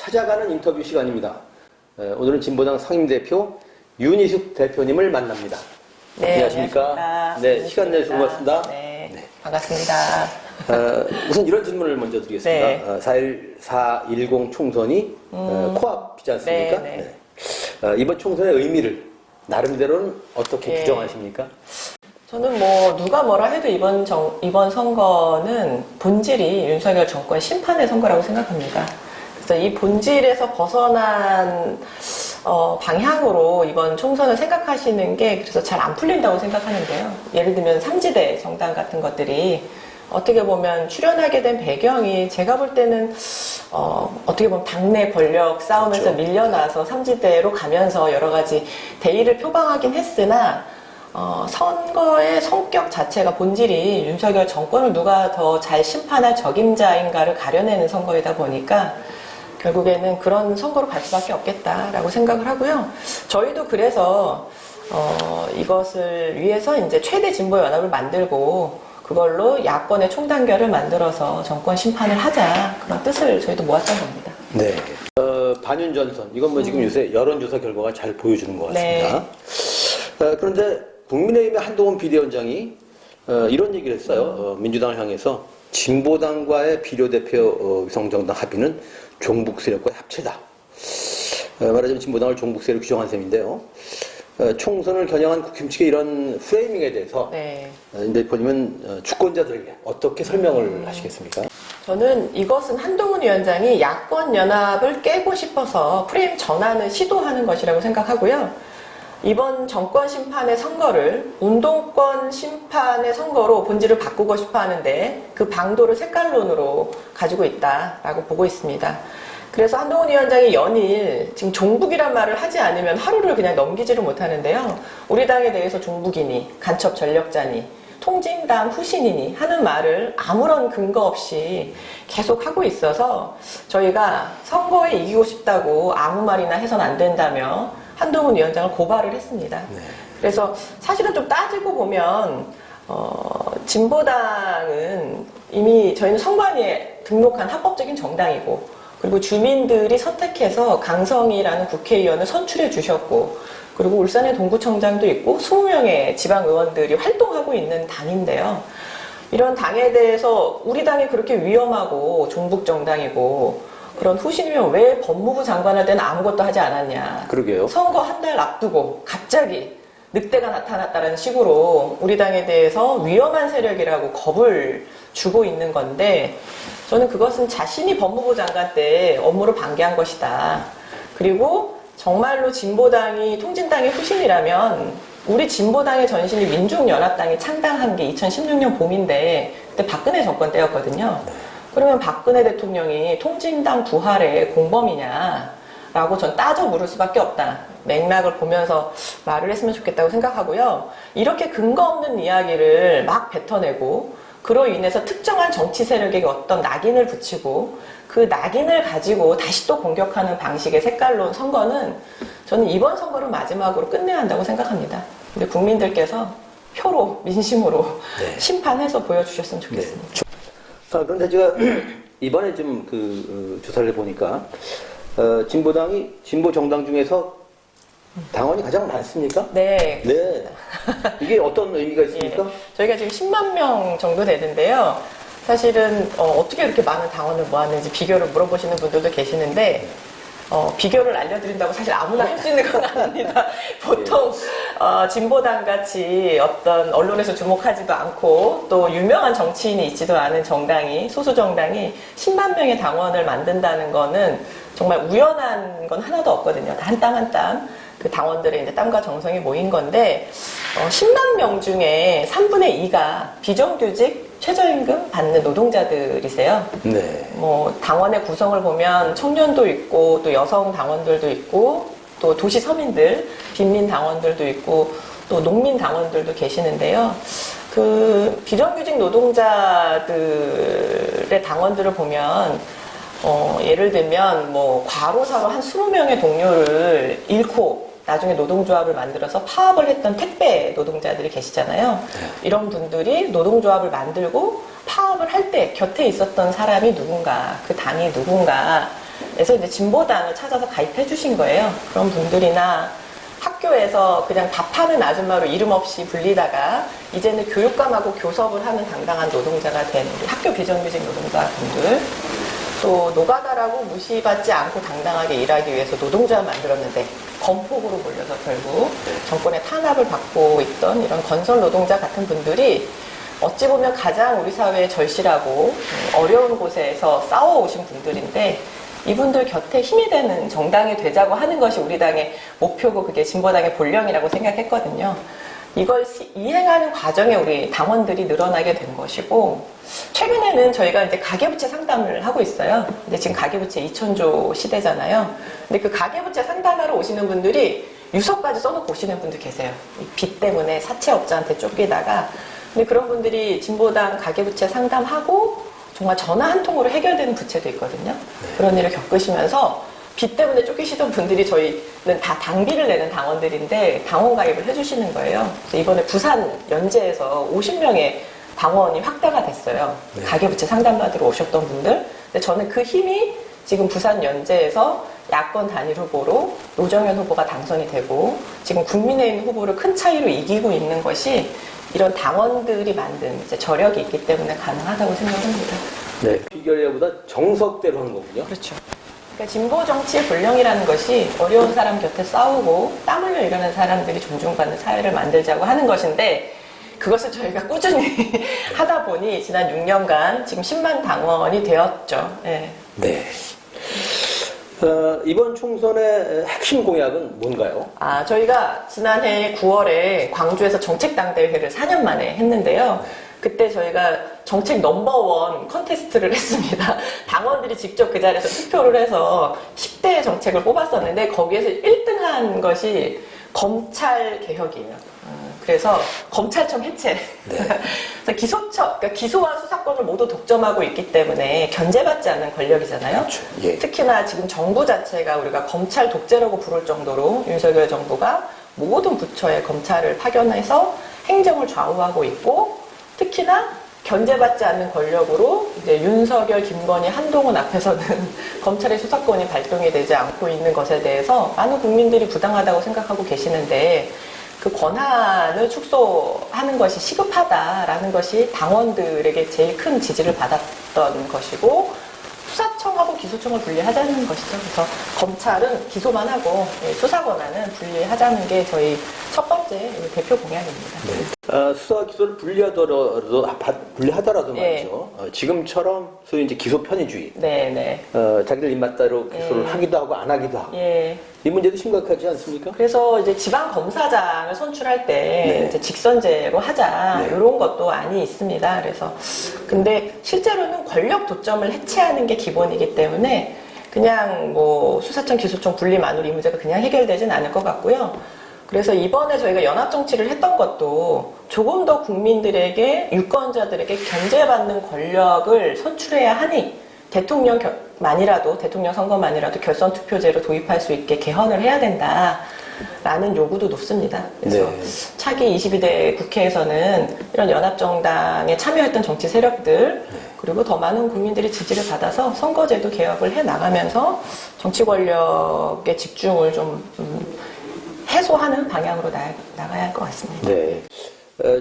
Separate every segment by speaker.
Speaker 1: 찾아가는 인터뷰 시간입니다. 오늘은 진보당 상임대표 윤희숙 대표님을 만납니다.
Speaker 2: 네,
Speaker 1: 안녕하십니까? 네, 시간 내주셔서 고맙습니다.
Speaker 2: 네,
Speaker 1: 네.
Speaker 2: 반갑습니다.
Speaker 1: 우선 이런 질문을 먼저 드리겠습니다.
Speaker 2: 네.
Speaker 1: 4.10 총선이 코앞이지 않습니까?
Speaker 2: 네.
Speaker 1: 이번 총선의 의미를 나름대로는 어떻게
Speaker 2: 네.
Speaker 1: 규정하십니까?
Speaker 2: 저는 뭐 누가 뭐라 해도 이번 선거는 본질이 윤석열 정권 심판의 선거라고 생각합니다. 그래서 이 본질에서 벗어난 방향으로 이번 총선을 생각하시는 게 그래서 잘 안 풀린다고 생각하는데요. 예를 들면 삼지대 정당 같은 것들이 어떻게 보면 출연하게 된 배경이 제가 볼 때는 어떻게 보면 당내 권력 싸움에서
Speaker 1: 그렇죠.
Speaker 2: 밀려나서 삼지대로 가면서 여러 가지 대의를 표방하긴 했으나 선거의 성격 자체가 본질이 윤석열 정권을 누가 더 잘 심판할 적임자인가를 가려내는 선거이다 보니까 결국에는 그런 선거로 갈 수밖에 없겠다라고 생각을 하고요. 저희도 그래서 이것을 위해서 이제 최대 진보 연합을 만들고 그걸로 야권의 총단결을 만들어서 정권 심판을 하자 그런 뜻을 저희도 모았던 겁니다.
Speaker 1: 네. 반윤 전선 이건 뭐 지금 요새 여론조사 결과가 잘 보여주는 것 같습니다.
Speaker 2: 네.
Speaker 1: 그런데 국민의힘의 한동훈 비대위원장이 이런 얘기를 했어요. 민주당을 향해서 진보당과의 비례대표 위성정당 합의는 종북 세력과의 합체다. 말하자면 진보당을 종북 세력 규정한 셈인데요. 총선을 겨냥한 국힘 측의 이런 프레이밍에 대해서
Speaker 2: 네.
Speaker 1: 임 대표님은 주권자들에게 어떻게 설명을 하시겠습니까?
Speaker 2: 저는 이것은 한동훈 위원장이 야권 연합을 깨고 싶어서 프레임 전환을 시도하는 것이라고 생각하고요. 이번 정권 심판의 선거를 운동권 심판의 선거로 본질을 바꾸고 싶어 하는데 그 방도를 색깔론으로 가지고 있다라고 보고 있습니다. 그래서 한동훈 위원장이 연일 지금 종북이란 말을 하지 않으면 하루를 그냥 넘기지를 못하는데요. 우리 당에 대해서 종북이니 간첩 전력자니 통진당 후신이니 하는 말을 아무런 근거 없이 계속 하고 있어서 저희가 선거에 이기고 싶다고 아무 말이나 해선 안 된다며 한동훈 위원장을 고발을 했습니다.
Speaker 1: 네.
Speaker 2: 그래서 사실은 좀 따지고 보면 진보당은 이미 저희는 선관위에 등록한 합법적인 정당이고 그리고 주민들이 선택해서 강성이라는 국회의원을 선출해 주셨고 그리고 울산에 동구청장도 있고 20명의 지방의원들이 활동하고 있는 당인데요. 이런 당에 대해서 우리 당이 그렇게 위험하고 종북 정당이고 그런 후신이면 왜 법무부 장관할 때는 아무것도 하지 않았냐.
Speaker 1: 그러게요.
Speaker 2: 선거 한 달 앞두고 갑자기 늑대가 나타났다는 식으로 우리 당에 대해서 위험한 세력이라고 겁을 주고 있는 건데 저는 그것은 자신이 법무부 장관 때 업무를 방기한 것이다. 그리고 정말로 진보당이 통진당의 후신이라면 우리 진보당의 전신이 민중연합당이 창당한 게 2016년 봄인데 그때 박근혜 정권 때였거든요. 그러면 박근혜 대통령이 통진당 부활의 공범이냐라고 전 따져 물을 수밖에 없다. 맥락을 보면서 말을 했으면 좋겠다고 생각하고요. 이렇게 근거 없는 이야기를 막 뱉어내고 그로 인해서 특정한 정치 세력에게 어떤 낙인을 붙이고 그 낙인을 가지고 다시 또 공격하는 방식의 색깔론 선거는 저는 이번 선거를 마지막으로 끝내야 한다고 생각합니다. 근데 국민들께서 표로, 민심으로
Speaker 1: 네.
Speaker 2: 심판해서 보여주셨으면 좋겠습니다.
Speaker 1: 네. 그런데 제가 이번에 좀 조사를 해보니까 진보당이 진보 정당 중에서 당원이 가장 많습니까?
Speaker 2: 네.
Speaker 1: 네. 이게 어떤 의미가 있습니까?
Speaker 2: 예, 저희가 지금 10만 명 정도 되는데요. 사실은 어떻게 이렇게 많은 당원을 모았는지 비교를 물어보시는 분들도 계시는데 비교를 알려드린다고 사실 아무나 할 수 있는 건 아닙니다. 보통 진보당 같이 어떤 언론에서 주목하지도 않고 또 유명한 정치인이 있지도 않은 정당이 소수 정당이 10만 명의 당원을 만든다는 거는 정말 우연한 건 하나도 없거든요. 한 땀 한 땀 그 당원들의 이제 땀과 정성이 모인 건데 10만 명 중에 3분의 2가 비정규직 최저임금 받는 노동자들이세요.
Speaker 1: 네.
Speaker 2: 뭐 당원의 구성을 보면 청년도 있고 또 여성 당원들도 있고 또 도시 서민들, 빈민 당원들도 있고 또 농민 당원들도 계시는데요. 그 비정규직 노동자들의 당원들을 보면 예를 들면 뭐 과로사로 한 20명의 동료를 잃고 나중에 노동조합을 만들어서 파업을 했던 택배 노동자들이 계시잖아요. 이런 분들이 노동조합을 만들고 파업을 할 때 곁에 있었던 사람이 누군가, 그 당이 누군가 그래서 이제 진보당을 찾아서 가입해 주신 거예요. 그런 분들이나 학교에서 그냥 밥하는 아줌마로 이름 없이 불리다가 이제는 교육감하고 교섭을 하는 당당한 노동자가 된 우리 학교 비정규직 노동자분들, 또 노가다라고 무시받지 않고 당당하게 일하기 위해서 노동조합 만들었는데 건폭으로 몰려서 결국 정권의 탄압을 받고 있던 이런 건설 노동자 같은 분들이 어찌 보면 가장 우리 사회에 절실하고 어려운 곳에서 싸워오신 분들인데, 이분들 곁에 힘이 되는 정당이 되자고 하는 것이 우리 당의 목표고 그게 진보당의 본령이라고 생각했거든요. 이걸 이행하는 과정에 우리 당원들이 늘어나게 된 것이고, 최근에는 저희가 이제 가계부채 상담을 하고 있어요. 근데 지금 가계부채 2,000조 시대잖아요. 근데 그 가계부채 상담하러 오시는 분들이 유서까지 써놓고 오시는 분들 계세요. 이 빚 때문에 사채업자한테 쫓기다가. 근데 그런 분들이 진보당 가계부채 상담하고 정말 전화 한 통으로 해결되는 부채도 있거든요. 그런 일을 겪으시면서 빚 때문에 쫓기시던 분들이 저희는 다 당비를 내는 당원들인데 당원 가입을 해주시는 거예요. 그래서 이번에 부산 연재에서 50명의 당원이 확대가 됐어요.
Speaker 1: 네.
Speaker 2: 가계부채 상담받으러 오셨던 분들. 근데 저는 그 힘이 지금 부산 연재에서 야권 단일 후보로 노정현 후보가 당선이 되고 지금 국민의힘 후보를 큰 차이로 이기고 있는 것이 이런 당원들이 만든 이제 저력이 있기 때문에 가능하다고 생각합니다.
Speaker 1: 네. 비결보다 정석대로 하는 거군요.
Speaker 2: 그렇죠. 그러니까 진보 정치의 본령이라는 것이 어려운 사람 곁에 싸우고 땀 흘려 일하는 사람들이 존중받는 사회를 만들자고 하는 것인데, 그것을 저희가 꾸준히 하다 보니 지난 6년간 지금 10만 당원이 되었죠. 네.
Speaker 1: 네. 이번 총선의 핵심 공약은 뭔가요?
Speaker 2: 저희가 지난해 9월에 광주에서 정책당대회를 4년 만에 했는데요. 그때 저희가 정책 넘버원 컨테스트를 했습니다. 당원들이 직접 그 자리에서 투표를 해서 10대 정책을 뽑았었는데 거기에서 1등한 것이 검찰 개혁이에요. 그래서 검찰청 해체.
Speaker 1: 네.
Speaker 2: 그래서 그러니까 기소와 수사권을 모두 독점하고 있기 때문에 견제받지 않는 권력이잖아요.
Speaker 1: 그렇죠. 예.
Speaker 2: 특히나 지금 정부 자체가 우리가 검찰 독재라고 부를 정도로 윤석열 정부가 모든 부처에 검찰을 파견해서 행정을 좌우하고 있고, 특히나 견제받지 않는 권력으로 이제 윤석열, 김건희, 한동훈 앞에서는 검찰의 수사권이 발동이 되지 않고 있는 것에 대해서 많은 국민들이 부당하다고 생각하고 계시는데, 그 권한을 축소하는 것이 시급하다라는 것이 당원들에게 제일 큰 지지를 받았던 것이고, 수사청하고 기소청을 분리하자는 것이죠. 그래서 검찰은 기소만 하고 수사 권한은 분리하자는 게 저희 첫 번째 대표 공약입니다.
Speaker 1: 네. 수사와 기소를 분리하더라도 말이죠. 지금처럼 소위 이제 기소 편의주의.
Speaker 2: 네.
Speaker 1: 자기들 입맛대로 기소를
Speaker 2: 예.
Speaker 1: 하기도 하고 안 하기도 하고.
Speaker 2: 예.
Speaker 1: 이 문제도 심각하지 않습니까?
Speaker 2: 그래서 이제 지방 검사장을 선출할 때
Speaker 1: 네.
Speaker 2: 이제 직선제로 하자,
Speaker 1: 네.
Speaker 2: 이런 것도 안이 있습니다. 그래서 근데 실제로는 권력 도점을 해체하는 게 기본이기 때문에 그냥 뭐 수사청, 기소청 분리만으로 이 문제가 그냥 해결되진 않을 것 같고요. 그래서 이번에 저희가 연합 정치를 했던 것도 조금 더 국민들에게, 유권자들에게 견제받는 권력을 선출해야 하니 대통령만이라도, 대통령 선거만이라도 결선 투표제로 도입할 수 있게 개헌을 해야 된다라는 요구도 높습니다. 그래서
Speaker 1: 네.
Speaker 2: 차기 22대 국회에서는 이런 연합정당에 참여했던 정치 세력들, 그리고 더 많은 국민들의 지지를 받아서 선거제도 개혁을 해 나가면서 정치 권력의 집중을 좀 해소하는 방향으로 나가야 할 것 같습니다.
Speaker 1: 네.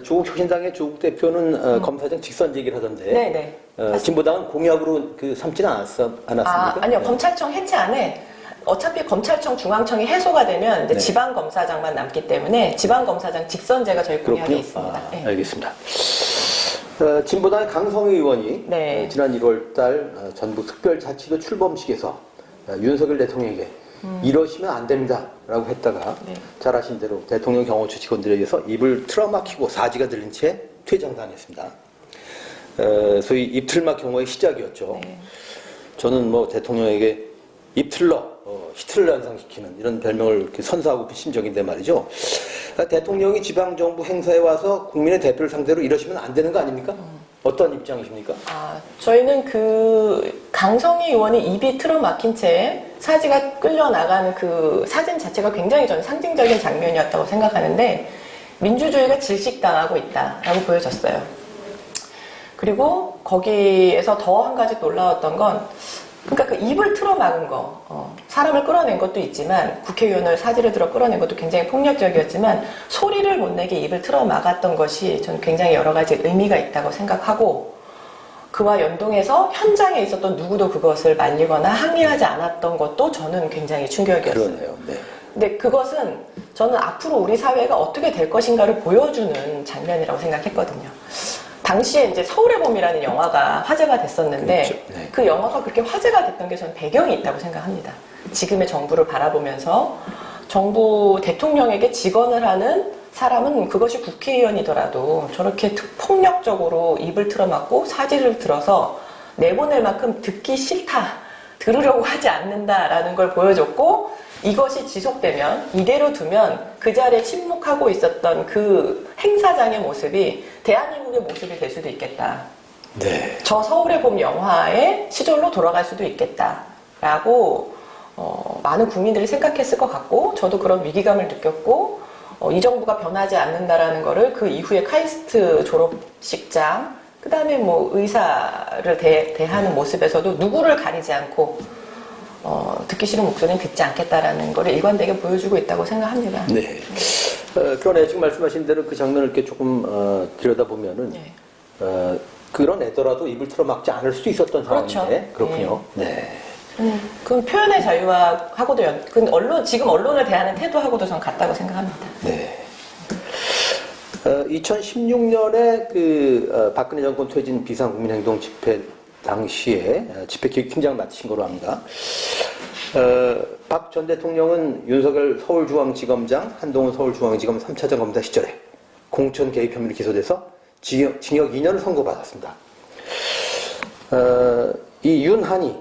Speaker 1: 조국 혁신당의 조국 대표는 검사장 직선제기를 하던데.
Speaker 2: 네네.
Speaker 1: 진보당은 공약으로 삼지는 않았습니까?
Speaker 2: 아니요. 검찰청 해체 안에 어차피 검찰청, 중앙청이 해소가 되면 이제
Speaker 1: 네.
Speaker 2: 지방검사장만 남기 때문에 지방검사장 직선제가 저희 공약에
Speaker 1: 그렇군요.
Speaker 2: 있습니다. 네.
Speaker 1: 알겠습니다. 진보당의 강성희 의원이
Speaker 2: 네.
Speaker 1: 지난 1월달 전북 특별자치도 출범식에서 윤석열 대통령에게 이러시면 안 됩니다라고 했다가
Speaker 2: 네.
Speaker 1: 잘 아신 대로 대통령 경호처 직원들에게서 입을 틀어막히고 사지가 들린 채 퇴장당했습니다. 소위 입틀막 경호의 시작이었죠.
Speaker 2: 네.
Speaker 1: 저는 뭐 대통령에게 입틀러, 히틀러 연상시키는 이런 별명을 이렇게 선사하고 심정인데 말이죠. 대통령이 지방정부 행사에 와서 국민의 대표를 상대로 이러시면 안 되는 거 아닙니까? 어떤 입장이십니까?
Speaker 2: 저희는 그 강성희 의원이 입이 틀어막힌 채 사지가 끌려나가는 그 사진 자체가 굉장히 저는 상징적인 장면이었다고 생각하는데, 민주주의가 질식당하고 있다라고 보여졌어요. 그리고 거기에서 더 한 가지 놀라웠던 건 그러니까 그 입을 틀어막은 거, 사람을 끌어낸 것도 있지만 국회의원을 사지를 들어 끌어낸 것도 굉장히 폭력적이었지만 소리를 못 내게 입을 틀어막았던 것이 저는 굉장히 여러 가지 의미가 있다고 생각하고 그와 연동해서 현장에 있었던 누구도 그것을 말리거나 항의하지 않았던 것도 저는 굉장히 충격이었어요.
Speaker 1: 그러네요. 네.
Speaker 2: 근데 그것은 저는 앞으로 우리 사회가 어떻게 될 것인가를 보여주는 장면이라고 생각했거든요. 당시에 이제 서울의 봄이라는 영화가 화제가 됐었는데
Speaker 1: 그렇죠. 네.
Speaker 2: 그 영화가 그렇게 화제가 됐던 게 저는 배경이 있다고 생각합니다. 지금의 정부를 바라보면서 정부 대통령에게 직언을 하는 사람은 그것이 국회의원이더라도 저렇게 폭력적으로 입을 틀어막고 사지를 들어서 내보낼 만큼 듣기 싫다, 들으려고 하지 않는다라는 걸 보여줬고 이것이 지속되면 이대로 두면 그 자리에 침묵하고 있었던 그 행사장의 모습이 대한민국의 모습이 될 수도 있겠다.
Speaker 1: 네.
Speaker 2: 저 서울의 봄 영화의 시절로 돌아갈 수도 있겠다라고 많은 국민들이 생각했을 것 같고 저도 그런 위기감을 느꼈고 이 정부가 변하지 않는다라는 거를 그 이후에 카이스트 졸업식장 그 다음에 뭐 의사를 대하는 모습에서도 누구를 가리지 않고 듣기 싫은 목소리는 듣지 않겠다라는 거를 일관되게 보여주고 있다고 생각합니다.
Speaker 1: 네. 그러네. 지금 말씀하신 대로 그 장면을 이렇게 조금 들여다보면은
Speaker 2: 네.
Speaker 1: 그런 애더라도 입을 틀어막지 않을 수 있었던
Speaker 2: 그렇죠.
Speaker 1: 상황인데 그렇군요. 네.
Speaker 2: 그럼 표현의 자유하고도 지금 언론을 대하는 태도하고도 전 같다고 생각합니다.
Speaker 1: 네. 2016년에 그 박근혜 정권 퇴진 비상국민행동 집회 당시에 집회 기획팀장을 맡으신 거로 합니다. 박 전 대통령은 윤석열 서울중앙지검장, 한동훈 서울중앙지검 3차장 검사 시절에 공천 개입 혐의로 기소돼서 징역 2년을 선고받았습니다. 이 윤한이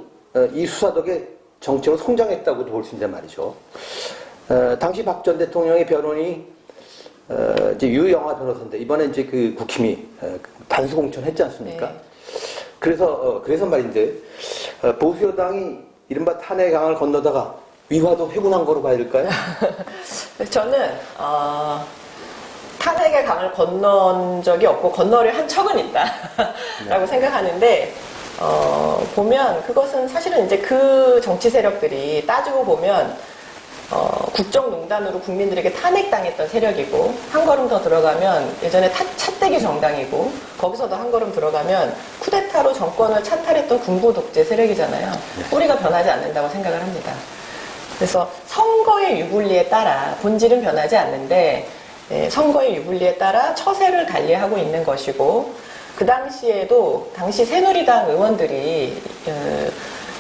Speaker 1: 이 수사 덕에 정치로 성장했다고도 볼 수 있는 말이죠. 당시 박 전 대통령의 변호인이 이제 유영아 변호사인데 이번에 이제 그 국힘이 단수 공천했지 않습니까?
Speaker 2: 네.
Speaker 1: 그래서 말인데 보수 여당이 이른바 탄핵 강을 건너다가 위화도 회군한 거로 봐야 될까요?
Speaker 2: 저는 탄핵의 강을 건넌 적이 없고 건너려 한 척은 있다라고 생각하는데 보면 그것은 사실은 이제 그 정치 세력들이 따지고 보면 국정농단으로 국민들에게 탄핵당했던 세력이고 한 걸음 더 들어가면 예전에 차떼기 정당이고 거기서도 한 걸음 들어가면 쿠데타로 정권을 찬탈했던 군부 독재 세력이잖아요. 뿌리가 변하지 않는다고 생각을 합니다. 그래서 선거의 유불리에 따라 본질은 변하지 않는데 선거의 유불리에 따라 처세를 달리하고 있는 것이고 그 당시에도 당시 새누리당 의원들이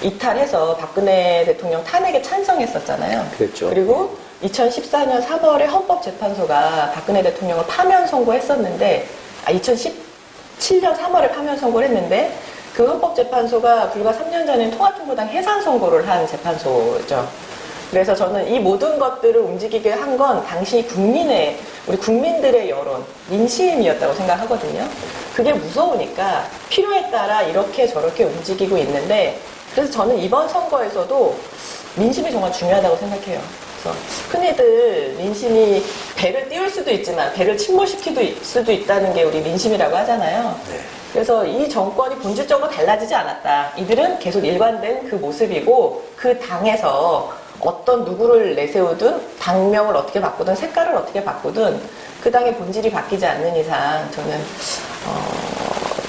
Speaker 2: 이탈해서 박근혜 대통령 탄핵에 찬성했었잖아요.
Speaker 1: 그랬죠.
Speaker 2: 그리고 2014년 3월에 헌법재판소가 박근혜 대통령을 파면 선고했었는데 2017년 3월에 파면 선고를 했는데 그 헌법재판소가 불과 3년 전에 통합진보당 해산 선고를 한 재판소죠. 그래서 저는 이 모든 것들을 움직이게 한 건 당시 우리 국민들의 여론, 민심이었다고 생각하거든요. 그게 무서우니까 필요에 따라 이렇게 저렇게 움직이고 있는데 그래서 저는 이번 선거에서도 민심이 정말 중요하다고 생각해요. 그래서 흔히들 민심이 배를 띄울 수도 있지만 배를 침몰시킬 수도 있다는 게 우리 민심이라고 하잖아요.
Speaker 1: 네.
Speaker 2: 그래서 이 정권이 본질적으로 달라지지 않았다. 이들은 계속 일관된 그 모습이고 그 당에서 어떤 누구를 내세우든 당명을 어떻게 바꾸든 색깔을 어떻게 바꾸든 그 당의 본질이 바뀌지 않는 이상 저는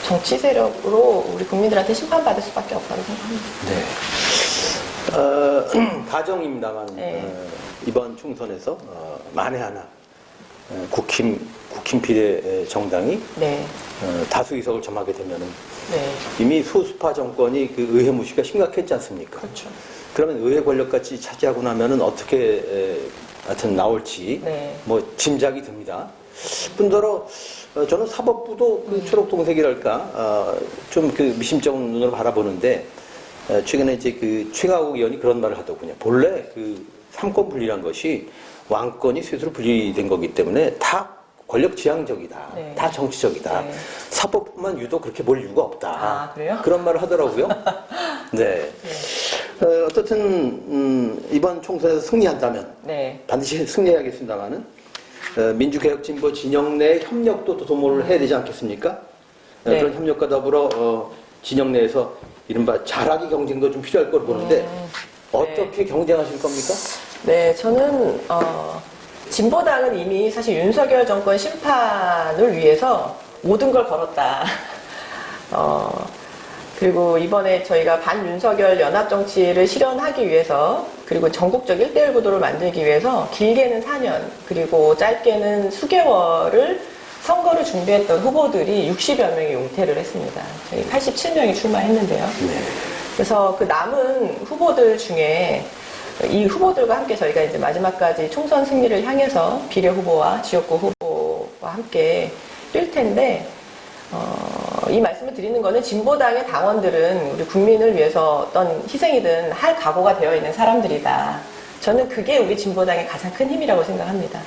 Speaker 2: 정치 세력으로 우리 국민들한테 심판받을 수밖에 없다고 생각합니다.
Speaker 1: 네. 가정입니다만
Speaker 2: 네.
Speaker 1: 이번 총선에서 만에 하나 국힘 비례 정당이
Speaker 2: 네.
Speaker 1: 다수 의석을 점하게 되면은
Speaker 2: 네.
Speaker 1: 이미 소수파 정권이 그 의회 무시가 심각했지 않습니까?
Speaker 2: 그렇죠.
Speaker 1: 그러면 의회 권력까지 차지하고 나면은 어떻게 하여튼 나올지
Speaker 2: 네.
Speaker 1: 뭐 짐작이 듭니다. 뿐더러 저는 사법부도 그 초록동색이랄까 좀 그 미심쩍은 눈으로 바라보는데 최근에 이제 그 최강욱 의원이 그런 말을 하더군요. 본래 그 삼권 분리란 것이 왕권이 셋으로 분리된 거기 때문에 다 권력 지향적이다.
Speaker 2: 네.
Speaker 1: 다 정치적이다.
Speaker 2: 네.
Speaker 1: 사법부만 유독 그렇게 볼 이유가 없다.
Speaker 2: 아, 그래요?
Speaker 1: 그런 말을 하더라고요. 네. 어떻든 이번 총선에서 승리한다면
Speaker 2: 네.
Speaker 1: 반드시 승리해야겠습니다만은 민주개혁진보 진영 내 협력도 또 도모를 해야 되지 않겠습니까?
Speaker 2: 네.
Speaker 1: 그런 협력과 더불어 진영 내에서 이른바 잘하기 경쟁도 좀 필요할 걸 보는데 어떻게 경쟁하실 겁니까?
Speaker 2: 네, 저는 진보당은 이미 사실 윤석열 정권 심판을 위해서 모든 걸 걸었다. 그리고 이번에 저희가 반윤석열 연합정치를 실현하기 위해서 그리고 전국적 1대1 구도를 만들기 위해서 길게는 4년 그리고 짧게는 수개월을 선거를 준비했던 후보들이 60여 명이 용퇴를 했습니다. 저희 87명이 출마했는데요. 그래서 그 남은 후보들 중에 이 후보들과 함께 저희가 이제 마지막까지 총선 승리를 향해서 비례 후보와 지역구 후보와 함께 뛸 텐데 이 말씀을 드리는 거는 진보당의 당원들은 우리 국민을 위해서 어떤 희생이든 할 각오가 되어 있는 사람들이다. 저는 그게 우리 진보당의 가장 큰 힘이라고 생각합니다.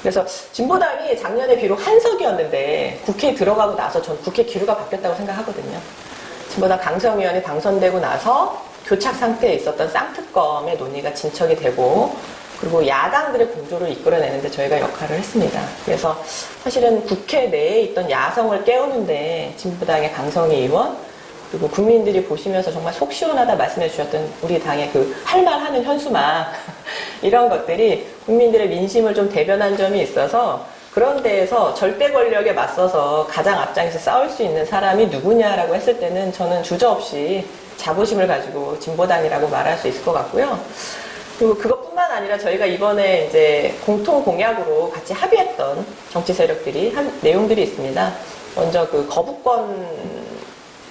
Speaker 2: 그래서 진보당이 작년에 비록 한석이었는데 국회에 들어가고 나서 전 국회 기류가 바뀌었다고 생각하거든요. 진보당 강성위원회 당선되고 나서 교착 상태에 있었던 쌍특검의 논의가 진척이 되고 그리고 야당들의 공조를 이끌어내는데 저희가 역할을 했습니다. 그래서 사실은 국회 내에 있던 야성을 깨우는데 진보당의 강성희 의원 그리고 국민들이 보시면서 정말 속 시원하다 말씀해 주셨던 우리 당의 그 할말하는 현수막 이런 것들이 국민들의 민심을 좀 대변한 점이 있어서 그런 데에서 절대 권력에 맞서서 가장 앞장에서 싸울 수 있는 사람이 누구냐라고 했을 때는 저는 주저없이 자부심을 가지고 진보당이라고 말할 수 있을 것 같고요. 그리고 그것뿐만 아니라 저희가 이번에 이제 공통 공약으로 같이 합의했던 정치 세력들이 한 내용들이 있습니다. 먼저 그 거부권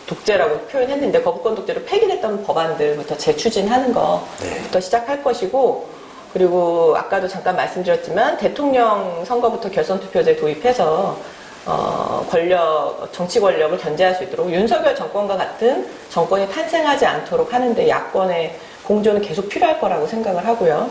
Speaker 2: 독재라고 표현했는데 거부권 독재로 폐기됐던 법안들부터 재추진하는 것부터 시작할 것이고 그리고 아까도 잠깐 말씀드렸지만 대통령 선거부터 결선투표제 도입해서 정치 권력을 견제할 수 있도록 윤석열 정권과 같은 정권이 탄생하지 않도록 하는데 야권의 공조는 계속 필요할 거라고 생각을 하고요.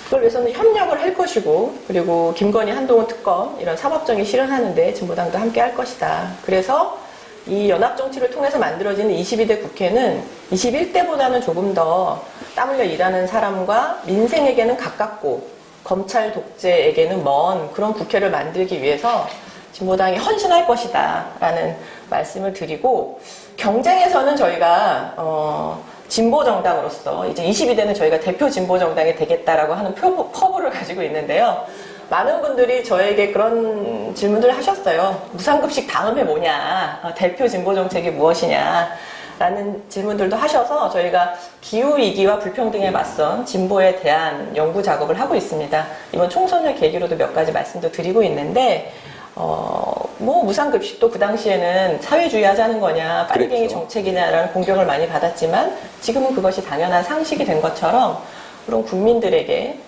Speaker 2: 그걸 위해서는 협력을 할 것이고 그리고 김건희 한동훈 특검 이런 사법정의 실현하는데 진보당도 함께 할 것이다. 그래서 이 연합정치를 통해서 만들어지는 22대 국회는 21대보다는 조금 더 땀 흘려 일하는 사람과 민생에게는 가깝고 검찰 독재에게는 먼 그런 국회를 만들기 위해서 진보당이 헌신할 것이다 라는 말씀을 드리고 경쟁에서는 저희가 진보정당으로서 이제 22대는 저희가 대표 진보정당이 되겠다라고 하는 포부를 가지고 있는데요. 많은 분들이 저에게 그런 질문들을 하셨어요. 무상급식 다음에 뭐냐? 대표 진보정책이 무엇이냐? 라는 질문들도 하셔서 저희가 기후위기와 불평등에 맞선 진보에 대한 연구 작업을 하고 있습니다. 이번 총선을 계기로도 몇 가지 말씀도 드리고 있는데 뭐 무상급식도 그 당시에는 사회주의 하자는 거냐 빨갱이
Speaker 1: 그랬죠.
Speaker 2: 정책이냐라는 공격을 많이 받았지만 지금은 그것이 당연한 상식이 된 것처럼 그런 국민들에게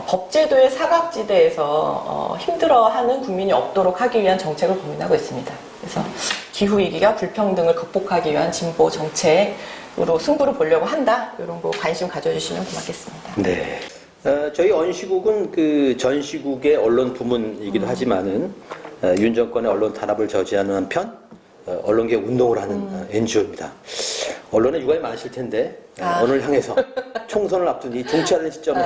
Speaker 2: 법제도의 사각지대에서 힘들어하는 국민이 없도록 하기 위한 정책을 고민하고 있습니다. 그래서 기후위기가 불평등을 극복하기 위한 진보 정책으로 승부를 보려고 한다. 이런 거 관심 가져주시면 고맙겠습니다.
Speaker 1: 네. 저희 언시국은 그 전시국의 언론 부문이기도 하지만은 윤 정권의 언론 탄압을 저지하는 한편 언론계 운동을 하는 NGO입니다. 언론에 유감이 많으실 텐데 오늘 향해서 총선을 앞둔 이 중차된 시점에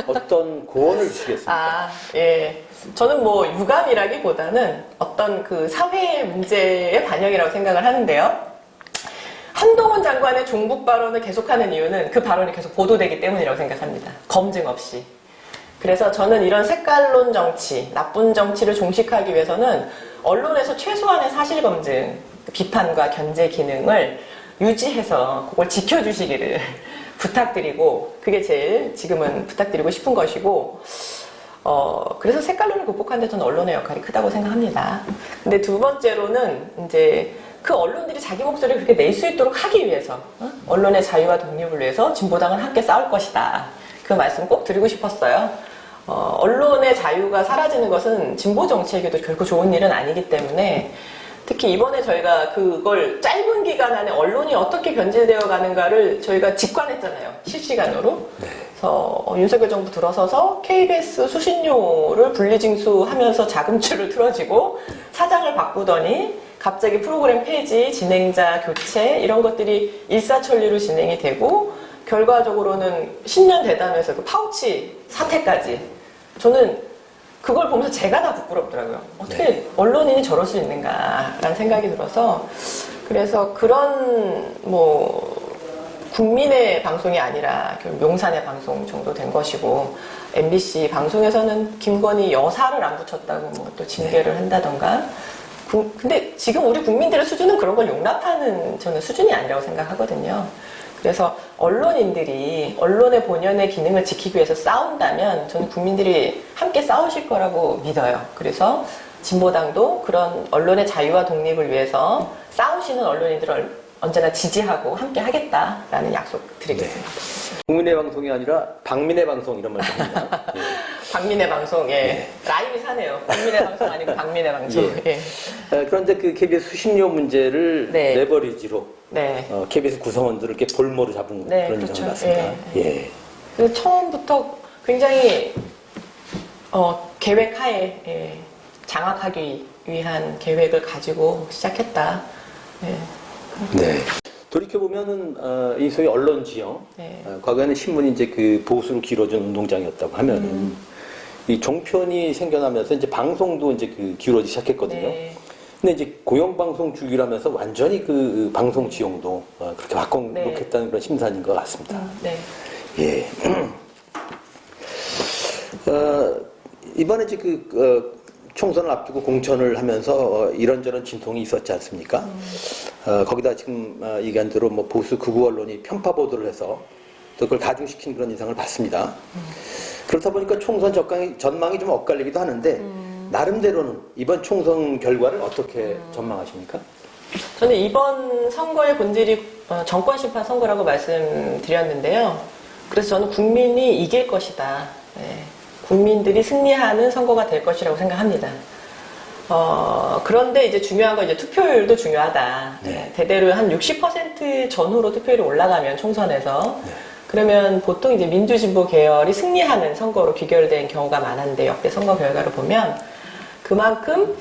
Speaker 1: 어떤 고언을 주시겠습니까?
Speaker 2: 예. 저는 뭐 유감이라기보다는 어떤 그 사회 문제의 반영이라고 생각을 하는데요. 한동훈 장관의 종북 발언을 계속하는 이유는 그 발언이 계속 보도되기 때문이라고 생각합니다. 검증 없이. 그래서 저는 이런 색깔론 정치, 나쁜 정치를 종식하기 위해서는 언론에서 최소한의 사실 검증, 비판과 견제 기능을 유지해서 그걸 지켜주시기를 부탁드리고 그게 제일 지금은 부탁드리고 싶은 것이고 그래서 색깔론을 극복하는데 저는 언론의 역할이 크다고 생각합니다. 근데 두 번째로는 이제 그 언론들이 자기 목소리를 그렇게 낼 수 있도록 하기 위해서 언론의 자유와 독립을 위해서 진보당은 함께 싸울 것이다. 그 말씀 꼭 드리고 싶었어요. 언론의 자유가 사라지는 것은 진보 정치에게도 결코 좋은 일은 아니기 때문에 특히 이번에 저희가 그걸 짧은 기간 안에 언론이 어떻게 변질되어 가는가를 저희가 직관했잖아요. 실시간으로. 그래서 윤석열 정부 들어서서 KBS 수신료를 분리징수하면서 자금줄을 틀어지고 사장을 바꾸더니 갑자기 프로그램 폐지, 진행자 교체 이런 것들이 일사천리로 진행이 되고 결과적으로는 신년 대담에서 그 파우치 사태까지 저는 그걸 보면서 제가 다 부끄럽더라고요. 어떻게 언론인이 저럴 수 있는가라는 생각이 들어서 그래서 그런 국민의 방송이 아니라 용산의 방송 정도 된 것이고, MBC 방송에서는 김건희 여사를 안 붙였다고 또 징계를 한다던가. 근데 지금 우리 국민들의 수준은 그런 걸 용납하는 저는 수준이 아니라고 생각하거든요. 그래서 언론인들이 언론의 본연의 기능을 지키기 위해서 싸운다면 저는 국민들이 함께 싸우실 거라고 믿어요. 그래서 진보당도 그런 언론의 자유와 독립을 위해서 싸우시는 언론인들을 언제나 지지하고 함께 하겠다라는 약속 드리겠습니다.
Speaker 1: 네. 국민의 방송이 아니라 박민의 방송 이런 말도 합니다. 예.
Speaker 2: 박민의 방송, 예. 라임이 사네요. 국민의 방송 아니고 박민의 방송.
Speaker 1: 예. 그런데 그 KBS 수신료 문제를
Speaker 2: 네.
Speaker 1: 레버리지로
Speaker 2: 네.
Speaker 1: KBS 구성원들을 이렇게 볼모로 잡은
Speaker 2: 네,
Speaker 1: 그런
Speaker 2: 그렇죠.
Speaker 1: 일이 났습니다. 예.
Speaker 2: 그래서 처음부터 굉장히 계획하에 장악하기 위한 계획을 가지고 시작했다. 네.
Speaker 1: 네. 돌이켜 보면은 이 소위 언론 지형,
Speaker 2: 네.
Speaker 1: 과거에는 신문이 이제 그 보수로 기울어진 운동장이었다고 하면은 이 종편이 생겨나면서 이제 방송도 이제 그 기울어지기 시작했거든요.
Speaker 2: 네.
Speaker 1: 근데 이제 공영방송 주기라면서 완전히 그 방송 지형도 그렇게 바꿔놓겠다는 그런 심산인 것 같습니다.
Speaker 2: 네.
Speaker 1: 예. 이번에 이제 총선을 앞두고 공천을 하면서 이런저런 진통이 있었지 않습니까? 거기다 지금 얘기한 대로 보수 극우 언론이 편파 보도를 해서 또 그걸 가중시킨 그런 인상을 받습니다. 그렇다 보니까 총선 전망이 좀 엇갈리기도 하는데 나름대로는 이번 총선 결과를 어떻게 전망하십니까?
Speaker 2: 저는 이번 선거의 본질이 정권 심판 선거라고 말씀드렸는데요. 그래서 저는 국민이 이길 것이다. 네. 국민들이 승리하는 선거가 될 것이라고 생각합니다. 그런데 이제 중요한 건 이제 투표율도 중요하다.
Speaker 1: 네.
Speaker 2: 대대로 한 60% 전후로 투표율이 올라가면 총선에서 그러면 보통 이제 민주진보 계열이 승리하는 선거로 귀결된 경우가 많은데 역대 선거 결과를 보면 그만큼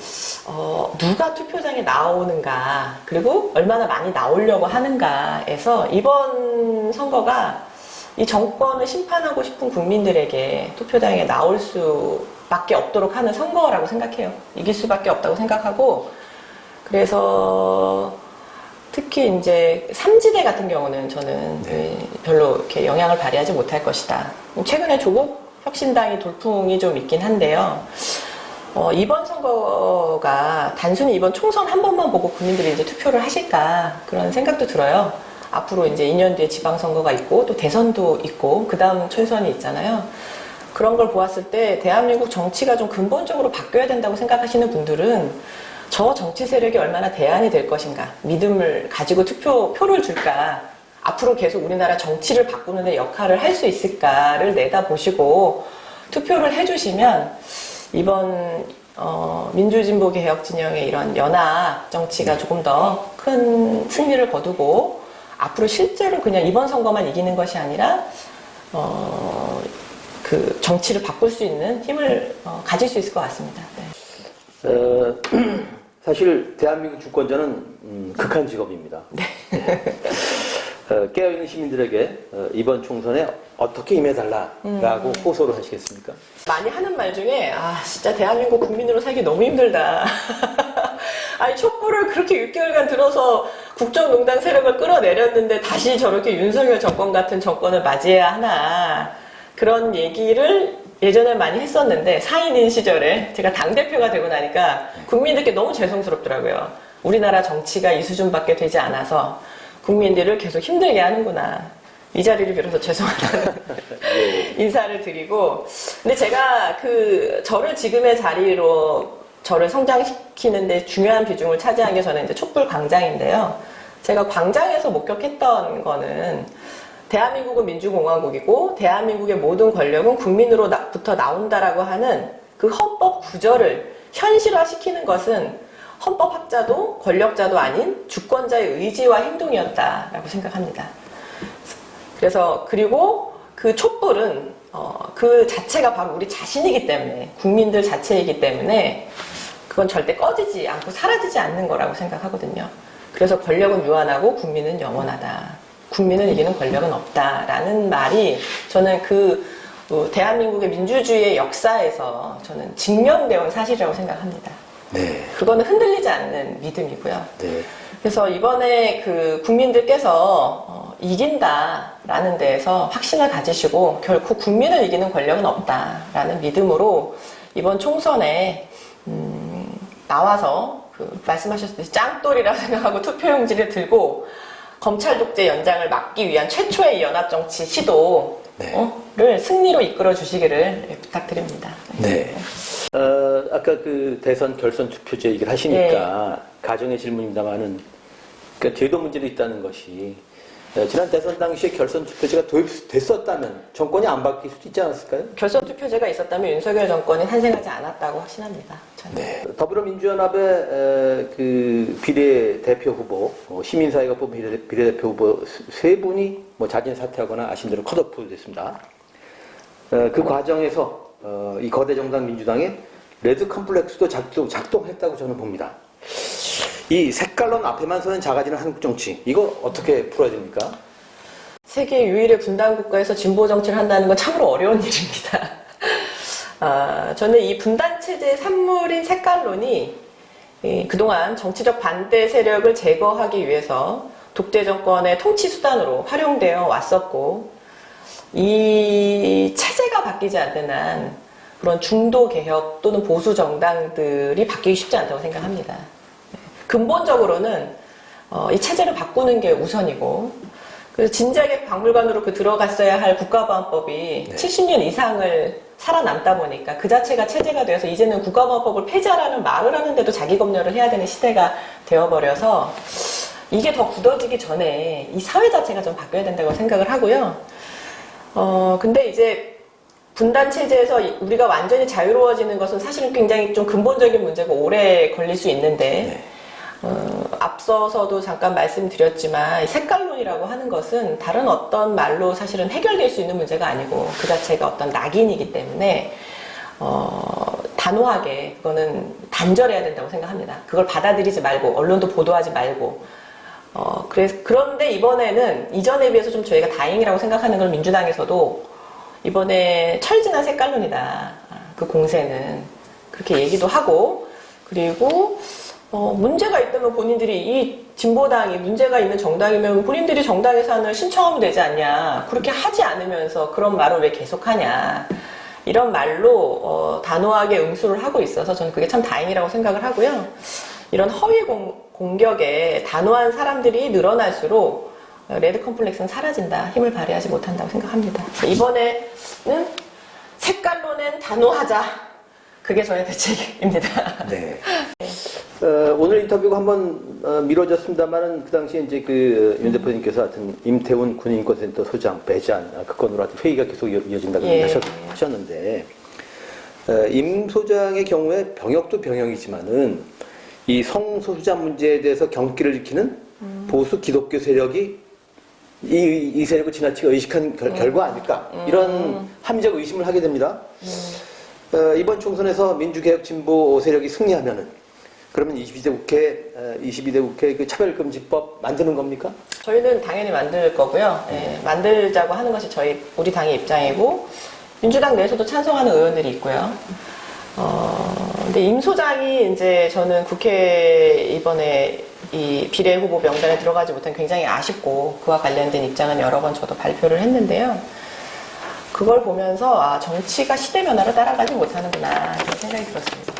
Speaker 2: 누가 투표장에 나오는가 그리고 얼마나 많이 나오려고 하는가에서 이번 선거가 이 정권을 심판하고 싶은 국민들에게 투표장에 나올 수밖에 없도록 하는 선거라고 생각해요. 이길 수밖에 없다고 생각하고, 그래서 특히 이제 삼지대 같은 경우는 저는 별로 이렇게 영향을 발휘하지 못할 것이다. 최근에 조국 혁신당이 돌풍이 좀 있긴 한데요. 이번 선거가 단순히 이번 총선 한 번만 보고 국민들이 이제 투표를 하실까 그런 생각도 들어요. 앞으로 이제 2년 뒤에 지방선거가 있고 또 대선도 있고 그 다음 총선이 있잖아요. 그런 걸 보았을 때 대한민국 정치가 좀 근본적으로 바뀌어야 된다고 생각하시는 분들은 저 정치 세력이 얼마나 대안이 될 것인가, 믿음을 가지고 표를 줄까, 앞으로 계속 우리나라 정치를 바꾸는 데 역할을 할 수 있을까를 내다보시고 투표를 해주시면 이번 민주진보 개혁 진영의 이런 연합 정치가 조금 더 큰 승리를 거두고 앞으로 실제로 그냥 이번 선거만 이기는 것이 아니라 그 정치를 바꿀 수 있는 힘을 가질 수 있을 것 같습니다. 네.
Speaker 1: 사실 대한민국 주권자는 극한 직업입니다.
Speaker 2: 네.
Speaker 1: 깨어있는 시민들에게 이번 총선에 어떻게 임해달라라고 호소를 하시겠습니까?
Speaker 2: 많이 하는 말 중에 진짜 대한민국 국민으로 살기 너무 힘들다. 아니 촛불을 그렇게 6개월간 들어서 국정농단 세력을 끌어내렸는데 다시 저렇게 윤석열 정권 같은 정권을 맞이해야 하나, 그런 얘기를 예전에 많이 했었는데 4인인 시절에 제가 당대표가 되고 나니까 국민들께 너무 죄송스럽더라고요. 우리나라 정치가 이 수준밖에 되지 않아서 국민들을 계속 힘들게 하는구나. 이 자리를 빌어서 죄송하다는 인사를 드리고, 근데 제가 저를 지금의 자리로 저를 성장시키는데 중요한 비중을 차지한 게 저는 이제 촛불 광장인데요. 제가 광장에서 목격했던 거는 대한민국은 민주공화국이고 대한민국의 모든 권력은 국민으로부터 나온다라고 하는 그 헌법 구절을 현실화시키는 것은 헌법학자도 권력자도 아닌 주권자의 의지와 행동이었다라고 생각합니다. 그리고 그 촛불은 그 자체가 바로 우리 자신이기 때문에, 국민들 자체이기 때문에 그건 절대 꺼지지 않고 사라지지 않는 거라고 생각하거든요. 그래서 권력은 유한하고 국민은 영원하다. 국민을 이기는 권력은 없다라는 말이 저는 대한민국의 민주주의의 역사에서 저는 증명되어 온 사실이라고 생각합니다.
Speaker 1: 네.
Speaker 2: 그거는 흔들리지 않는 믿음이고요.
Speaker 1: 네.
Speaker 2: 그래서 이번에 그 국민들께서 이긴다라는 데에서 확신을 가지시고 결코 국민을 이기는 권력은 없다라는 믿음으로 이번 총선에 나와서 그 말씀하셨듯이 짱돌이라고 생각하고 투표용지를 들고 검찰 독재 연장을 막기 위한 최초의 연합정치 시도를 승리로 이끌어 주시기를 부탁드립니다.
Speaker 1: 네. 아까 그 대선 결선 투표제 얘기를 하시니까 가정의 질문입니다만은 그러니까 제도 문제도 있다는 것이 지난 대선 당시에 결선 투표제가 도입됐었다면 정권이 안 바뀔 수도 있지 않았을까요?
Speaker 2: 결선 투표제가 있었다면 윤석열 정권이 탄생하지 않았다고 확신합니다. 저는.
Speaker 1: 네. 더불어민주연합의 그 비례대표 후보, 시민사회가 뽑은 비례대표 후보 세 분이 뭐 자진 사퇴하거나 아신 대로 컷오프 됐습니다. 그 과정에서 이 거대 정당 민주당의 레드 컴플렉스도 작동했다고 저는 봅니다. 이 색깔론 앞에만 서는 작아지는 한국 정치, 이거 어떻게 풀어야 됩니까?
Speaker 2: 세계 유일의 분단 국가에서 진보 정치를 한다는 건 참으로 어려운 일입니다. 저는 이 분단 체제의 산물인 색깔론이 그동안 정치적 반대 세력을 제거하기 위해서 독재 정권의 통치 수단으로 활용되어 왔었고, 이 체제가 바뀌지 않는 한 그런 중도 개혁 또는 보수 정당들이 바뀌기 쉽지 않다고 생각합니다. 근본적으로는 이 체제를 바꾸는 게 우선이고, 그래서 진작에 박물관으로 들어갔어야 할 국가보안법이 70년 이상을 살아남다 보니까 그 자체가 체제가 되어서 이제는 국가보안법을 폐지하라는 말을 하는데도 자기 검열을 해야 되는 시대가 되어버려서 이게 더 굳어지기 전에 이 사회 자체가 좀 바뀌어야 된다고 생각을 하고요. 근데 이제 분단 체제에서 우리가 완전히 자유로워지는 것은 사실은 굉장히 좀 근본적인 문제고 오래 걸릴 수 있는데, 앞서서도 잠깐 말씀드렸지만 이 색깔론이라고 하는 것은 다른 어떤 말로 사실은 해결될 수 있는 문제가 아니고 그 자체가 어떤 낙인이기 때문에 단호하게 그거는 단절해야 된다고 생각합니다. 그걸 받아들이지 말고 언론도 보도하지 말고 그런데 이번에는 이전에 비해서 좀 저희가 다행이라고 생각하는 건 민주당에서도 이번에 철진한 색깔론이다. 그 공세는 그렇게 얘기도 하고, 그리고 문제가 있다면 본인들이 이 진보당이 문제가 있는 정당이면 본인들이 정당 해산을 신청하면 되지 않냐. 그렇게 하지 않으면서 그런 말을 왜 계속하냐. 이런 말로 단호하게 응수를 하고 있어서 저는 그게 참 다행이라고 생각을 하고요. 이런 허위 공격에 단호한 사람들이 늘어날수록 레드 컴플렉스는 사라진다. 힘을 발휘하지 못한다고 생각합니다. 이번에는 색깔론엔 단호하자. 그게 저의 대책입니다.
Speaker 1: 네. 오늘 인터뷰가 한번 미뤄졌습니다만은 그 당시에 이제 그 윤 대표님께서 하여튼 임태훈 군인권센터 소장 배제한 그 건으로 하여튼 회의가 계속 이어진다고 하셨는데, 임 소장의 경우에 병역도 병역이지만은 이 성소수자 문제에 대해서 경기를 지키는 보수 기독교 세력이 이 세력을 지나치게 의식한 결과 아닐까, 이런 합리적 의심을 하게 됩니다. 이번 총선에서 민주개혁 진보 세력이 승리하면은 그러면 22대 국회 그 차별금지법 만드는 겁니까?
Speaker 2: 저희는 당연히 만들 거고요. 만들자고 하는 것이 우리 당의 입장이고, 민주당 내에서도 찬성하는 의원들이 있고요. 근데 임 소장이 이제 저는 국회 이번에 이 비례 후보 명단에 들어가지 못한 굉장히 아쉽고, 그와 관련된 입장은 여러 번 저도 발표를 했는데요. 그걸 보면서 정치가 시대 변화를 따라가지 못하는구나 그런 생각이 들었습니다.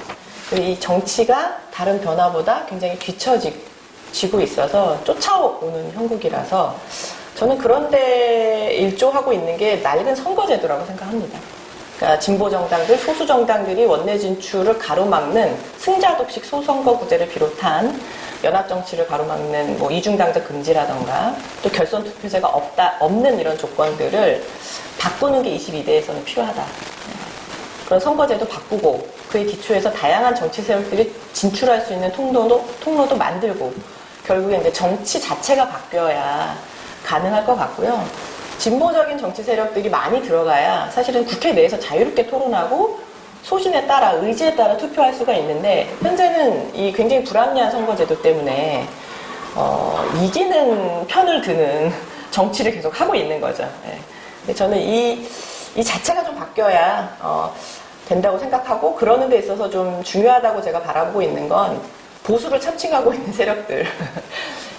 Speaker 2: 이 정치가 다른 변화보다 굉장히 뒤처지고 있어서 쫓아오는 형국이라서 저는 그런데 일조하고 있는 게 낡은 선거제도라고 생각합니다. 그러니까 진보 정당들, 소수 정당들이 원내 진출을 가로막는 승자독식 소선거구제를 비롯한 연합 정치를 가로막는 뭐 이중당적 금지라던가 또 결선 투표제가 없는 이런 조건들을 바꾸는 게 22대에서는 필요하다. 그런 선거제도 바꾸고 그에 기초해서 다양한 정치 세력들이 진출할 수 있는 통로도 만들고 결국에 이제 정치 자체가 바뀌어야 가능할 것 같고요. 진보적인 정치 세력들이 많이 들어가야 사실은 국회 내에서 자유롭게 토론하고 소신에 따라 의지에 따라 투표할 수가 있는데 현재는 이 굉장히 불합리한 선거제도 때문에 이기는 편을 드는 정치를 계속 하고 있는 거죠. 근데 저는 이 자체가 좀 바뀌어야 된다고 생각하고 그러는 데 있어서 좀 중요하다고 제가 바라보고 있는 건 보수를 참칭하고 있는 세력들.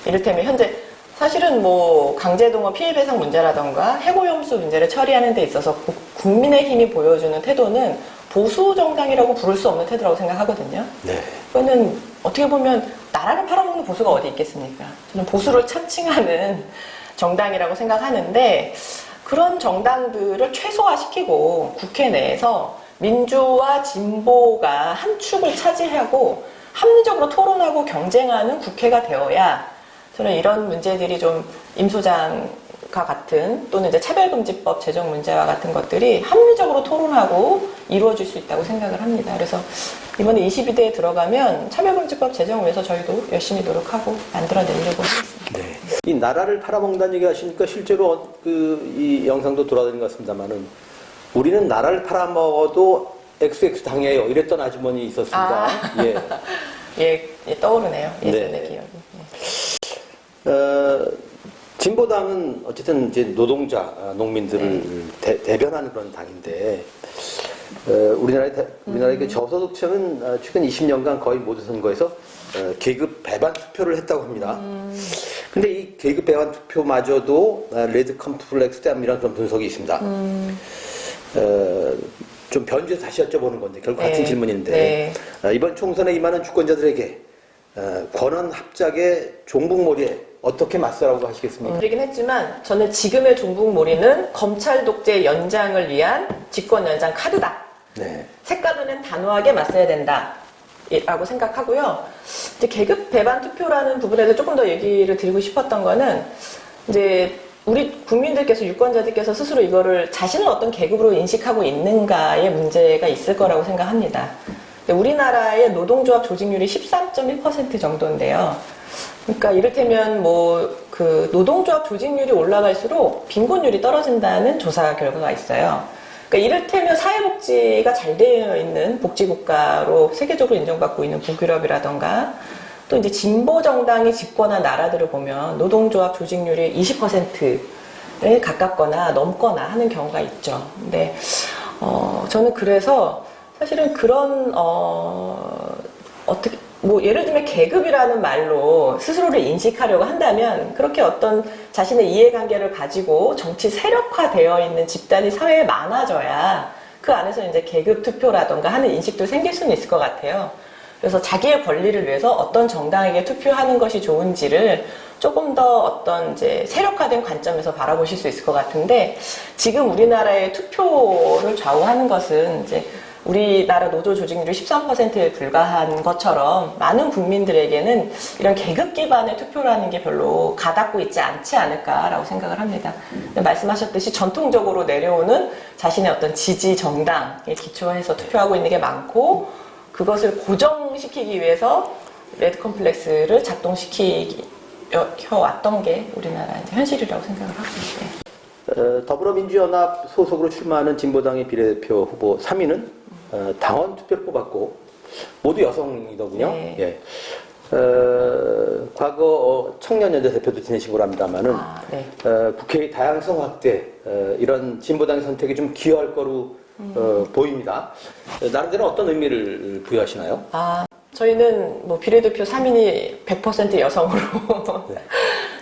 Speaker 2: 이를테면 현재 사실은 뭐 강제동원 피해배상 문제라던가 해고염수 문제를 처리하는 데 있어서 국민의힘이 보여주는 태도는 보수 정당이라고 부를 수 없는 태도라고 생각하거든요.
Speaker 1: 네.
Speaker 2: 그거는 어떻게 보면 나라를 팔아먹는 보수가 어디 있겠습니까? 저는 보수를 참칭하는 정당이라고 생각하는데 그런 정당들을 최소화시키고 국회 내에서 민주와 진보가 한 축을 차지하고 합리적으로 토론하고 경쟁하는 국회가 되어야 저는 이런 문제들이 좀 임 소장과 같은 또는 이제 차별금지법 제정 문제와 같은 것들이 합리적으로 토론하고 이루어질 수 있다고 생각을 합니다. 그래서 이번에 22대에 들어가면 차별금지법 제정을 위해서 저희도 열심히 노력하고 만들어내려고 하겠습니다.
Speaker 1: 네. 이 나라를 팔아먹는다는 얘기 하시니까 실제로 이 영상도 돌아다닌 것 같습니다만은 우리는 나라를 팔아먹어도 XX 당해요. 이랬던 아주머니 있었습니다. 예.
Speaker 2: 예, 떠오르네요. 예전의
Speaker 1: 네.
Speaker 2: 기억이.
Speaker 1: 진보당은 어쨌든 이제 노동자, 농민들을 대변하는 그런 당인데, 우리나라의 그 저소득층은 최근 20년간 거의 모든 선거에서 계급 배반 투표를 했다고 합니다. 근데 이 계급 배반 투표마저도 레드 컴플렉스 때문이라는 그런 분석이 있습니다. 좀 변주해서 다시 여쭤보는 건데, 결국 같은 질문인데, 이번 총선에 임하는 주권자들에게 권한 합작의 종북몰이에 어떻게 맞서라고 하시겠습니까?
Speaker 2: 그러긴 했지만 저는 지금의 종북몰이는 검찰 독재 연장을 위한 집권 연장 카드다.
Speaker 1: 네.
Speaker 2: 색깔론엔 단호하게 맞서야 된다. 라고 생각하고요. 이제 계급 배반 투표라는 부분에도 조금 더 얘기를 드리고 싶었던 거는 이제 우리 국민들께서 유권자들께서 스스로 이거를 자신을 어떤 계급으로 인식하고 있는가의 문제가 있을 거라고 생각합니다. 우리나라의 노동조합 조직률이 13.1% 정도인데요. 그러니까 이를테면 그 노동조합 조직률이 올라갈수록 빈곤율이 떨어진다는 조사 결과가 있어요. 그러니까 이를테면 사회복지가 잘 되어 있는 복지국가로 세계적으로 인정받고 있는 북유럽이라던가 또 이제 진보 정당이 집권한 나라들을 보면 노동조합 조직률이 20%에 가깝거나 넘거나 하는 경우가 있죠. 근데 저는 그래서 사실은 그런 어떻게 예를 들면 계급이라는 말로 스스로를 인식하려고 한다면 그렇게 어떤 자신의 이해관계를 가지고 정치 세력화되어 있는 집단이 사회에 많아져야 그 안에서 이제 계급 투표라던가 하는 인식도 생길 수는 있을 것 같아요. 그래서 자기의 권리를 위해서 어떤 정당에게 투표하는 것이 좋은지를 조금 더 어떤 이제 세력화된 관점에서 바라보실 수 있을 것 같은데 지금 우리나라의 투표를 좌우하는 것은 이제 우리나라 노조 조직률이 13%에 불과한 것처럼 많은 국민들에게는 이런 계급 기반의 투표라는 게 별로 가닿고 있지 않지 않을까라고 생각을 합니다. 말씀하셨듯이 전통적으로 내려오는 자신의 어떤 지지 정당에 기초해서 투표하고 있는 게 많고 그것을 고정시키기 위해서 레드 컴플렉스를 작동시켜왔던 게 우리나라 이제 현실이라고 생각을 하고 있어요.
Speaker 1: 더불어민주연합 소속으로 출마하는 진보당의 비례대표 후보 3위는 당원 투표를 뽑았고 모두 여성이더군요.
Speaker 2: 네.
Speaker 1: 예. 과거 청년연대 대표도 지내신 거랍니다만은 국회의 다양성 확대 이런 진보당의 선택이 좀 기여할 거로 보입니다. 나름대로 어떤 의미를 부여하시나요?
Speaker 2: 저희는 비례대표 3인이 100% 여성으로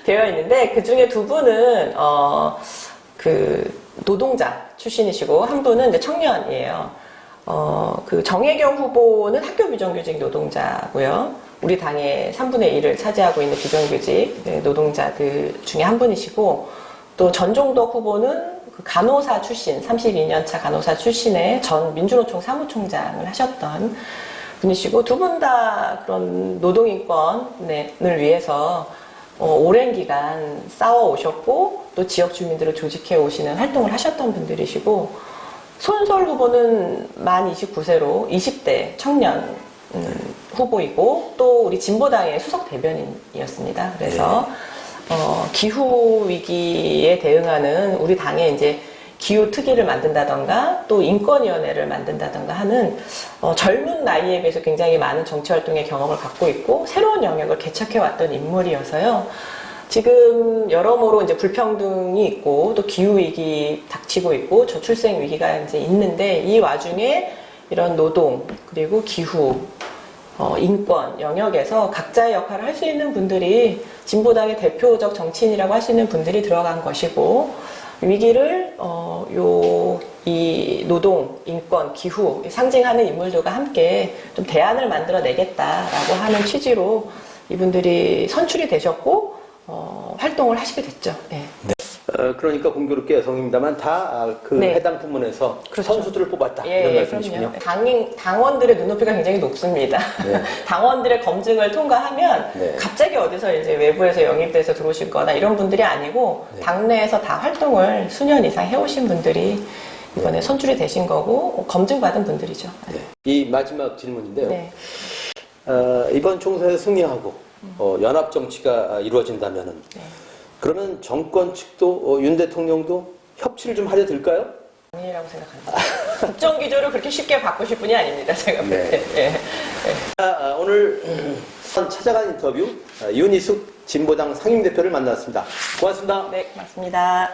Speaker 2: 되어 있는데 그 중에 두 분은 그 노동자 출신이시고 한 분은 이제 청년이에요. 그 정혜경 후보는 학교 비정규직 노동자고요. 우리 당의 3분의 1을 차지하고 있는 비정규직 노동자들 중에 한 분이시고 또 전종덕 후보는 그 간호사 출신, 32년차 간호사 출신의 전 민주노총 사무총장을 하셨던 분이시고 두 분 다 그런 노동인권을 위해서 오랜 기간 싸워 오셨고 또 지역 주민들을 조직해 오시는 활동을 하셨던 분들이시고 손sol 후보는 만 29세로 20대 청년 후보이고 또 우리 진보당의 수석 대변인이었습니다. 그래서 기후 위기에 대응하는 우리 당의 이제 기후 특위를 만든다던가 또 인권위원회를 만든다던가 하는 젊은 나이에 비해서 굉장히 많은 정치 활동의 경험을 갖고 있고 새로운 영역을 개척해 왔던 인물이어서요. 지금 여러모로 이제 불평등이 있고 또 기후 위기 닥치고 있고 저출생 위기가 이제 있는데 이 와중에 이런 노동 그리고 기후 인권 영역에서 각자의 역할을 할 수 있는 분들이 진보당의 대표적 정치인이라고 할 수 있는 분들이 들어간 것이고, 위기를 이 노동, 인권, 기후 상징하는 인물들과 함께 좀 대안을 만들어내겠다라고 하는 취지로 이분들이 선출이 되셨고 활동을 하시게 됐죠. 네.
Speaker 1: 그러니까 공교롭게 여성입니다만 다 그
Speaker 2: 네.
Speaker 1: 해당 부문에서
Speaker 2: 그렇죠.
Speaker 1: 선수들을 뽑았다.
Speaker 2: 예,
Speaker 1: 이런 말씀이시군요.
Speaker 2: 당원들의 눈높이가 굉장히 높습니다.
Speaker 1: 네.
Speaker 2: 당원들의 검증을 통과하면
Speaker 1: 네.
Speaker 2: 갑자기 어디서 이제 외부에서 영입돼서 들어오실 거나 이런 분들이 아니고
Speaker 1: 네.
Speaker 2: 당내에서 다 활동을 수년 이상 해오신 분들이 이번에 선출이 되신 거고 검증받은 분들이죠.
Speaker 1: 네. 이 마지막 질문인데요.
Speaker 2: 네.
Speaker 1: 이번 총선에서 승리하고 연합 정치가 이루어진다면은
Speaker 2: 네.
Speaker 1: 그러면 정권 측도 윤 대통령도 협치를 좀 하려 들까요?
Speaker 2: 아니라고 생각합니다. 국정기조를 그렇게 쉽게 바꾸실 분이 아닙니다. 제가 볼
Speaker 1: 네.
Speaker 2: 때. 예.
Speaker 1: 오늘 찾아간 인터뷰 윤희숙 진보당 상임대표를 만났습니다. 고맙습니다.
Speaker 2: 네, 맞습니다.